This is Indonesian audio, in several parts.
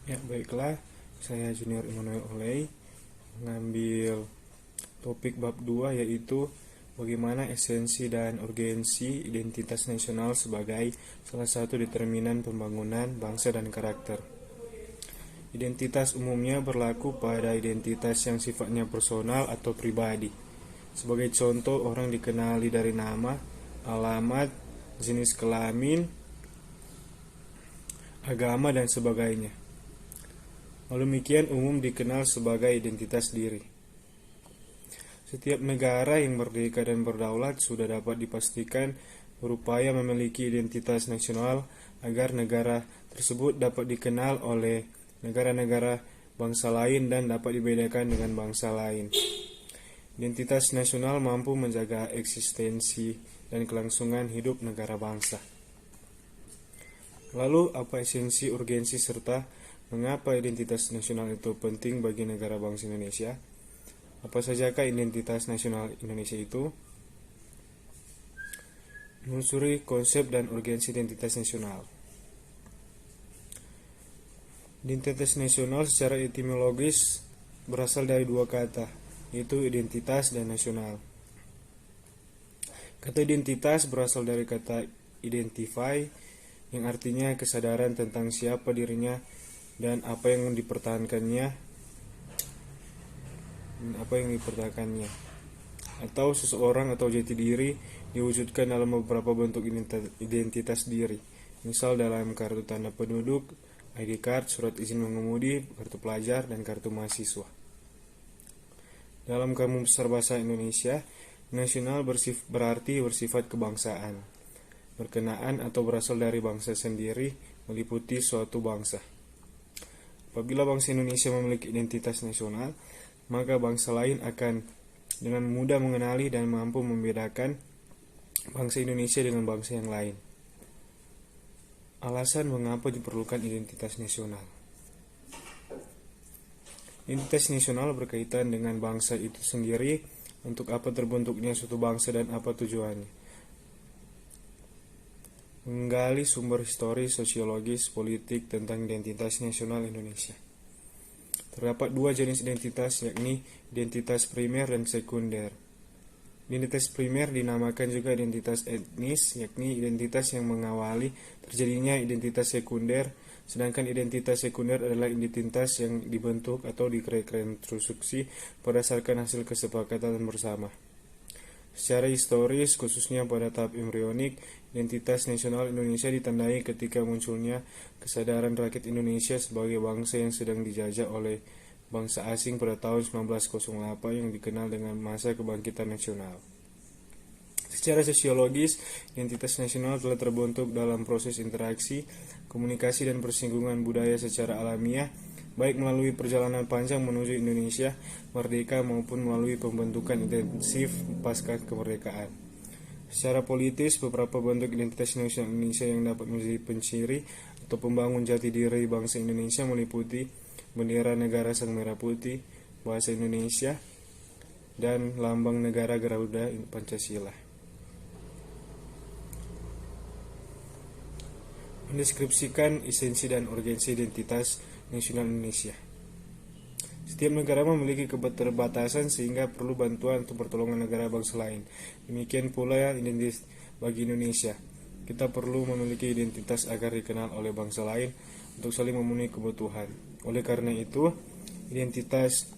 Ya, baiklah, saya Junior Immanuel Oley mengambil topik bab 2, yaitu bagaimana esensi dan urgensi identitas nasional sebagai salah satu determinan pembangunan bangsa dan karakter. Identitas umumnya berlaku pada identitas yang sifatnya personal atau pribadi. Sebagai contoh, orang dikenali dari nama, alamat, jenis kelamin, agama, dan sebagainya. Demikian umum dikenal sebagai identitas diri. Setiap negara yang merdeka dan berdaulat sudah dapat dipastikan berupaya memiliki identitas nasional agar negara tersebut dapat dikenal oleh negara-negara bangsa lain dan dapat dibedakan dengan bangsa lain. Identitas nasional mampu menjaga eksistensi dan kelangsungan hidup negara bangsa. Lalu, apa esensi, urgensi, serta mengapa identitas nasional itu penting bagi negara bangsa Indonesia? Apa sajakah identitas nasional Indonesia itu? Menelusuri konsep dan urgensi identitas nasional. Identitas nasional secara etimologis berasal dari dua kata, yaitu identitas dan nasional. Kata identitas berasal dari kata identify, yang artinya kesadaran tentang siapa dirinya dan apa yang dipertahankannya, atau seseorang atau jati diri diwujudkan dalam beberapa bentuk identitas diri, misal dalam kartu tanda penduduk, ID card, surat izin mengemudi, kartu pelajar, dan kartu mahasiswa. Dalam Kamus Besar Bahasa Indonesia, nasional berarti bersifat kebangsaan, berkenaan atau berasal dari bangsa sendiri, meliputi suatu bangsa. Apabila bangsa Indonesia memiliki identitas nasional, maka bangsa lain akan dengan mudah mengenali dan mampu membedakan bangsa Indonesia dengan bangsa yang lain. Alasan mengapa diperlukan identitas nasional. Identitas nasional berkaitan dengan bangsa itu sendiri, untuk apa terbentuknya suatu bangsa dan apa tujuannya. Menggali sumber historis, sosiologis, politik tentang identitas nasional Indonesia. Terdapat dua jenis identitas, yakni identitas primer dan sekunder. Identitas primer dinamakan juga identitas etnis, yakni identitas yang mengawali terjadinya identitas sekunder, sedangkan identitas sekunder adalah identitas yang dibentuk atau direkonstruksi berdasarkan hasil kesepakatan bersama. Secara historis, khususnya pada tahap embrionik, identitas nasional Indonesia ditandai ketika munculnya kesadaran rakyat Indonesia sebagai bangsa yang sedang dijajah oleh bangsa asing pada tahun 1908 yang dikenal dengan masa kebangkitan nasional. Secara sosiologis, identitas nasional telah terbentuk dalam proses interaksi, komunikasi, dan persinggungan budaya secara alamiah, baik melalui perjalanan panjang menuju Indonesia merdeka maupun melalui pembentukan intensif pasca kemerdekaan. Secara politis, beberapa bentuk identitas nasional Indonesia yang dapat menjadi penciri atau pembangun jati diri bangsa Indonesia meliputi bendera negara Sang Merah Putih, bahasa Indonesia, dan lambang negara Garuda Pancasila. Mendeskripsikan esensi dan urgensi identitas nasional Indonesia. Setiap negara memiliki keterbatasan sehingga perlu bantuan atau pertolongan negara bangsa lain. Demikian pula identitas bagi Indonesia. Kita perlu memiliki identitas agar dikenal oleh bangsa lain untuk saling memenuhi kebutuhan. Oleh karena itu, identitas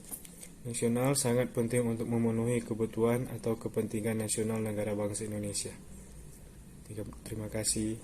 nasional sangat penting untuk memenuhi kebutuhan atau kepentingan nasional negara bangsa Indonesia. Terima kasih.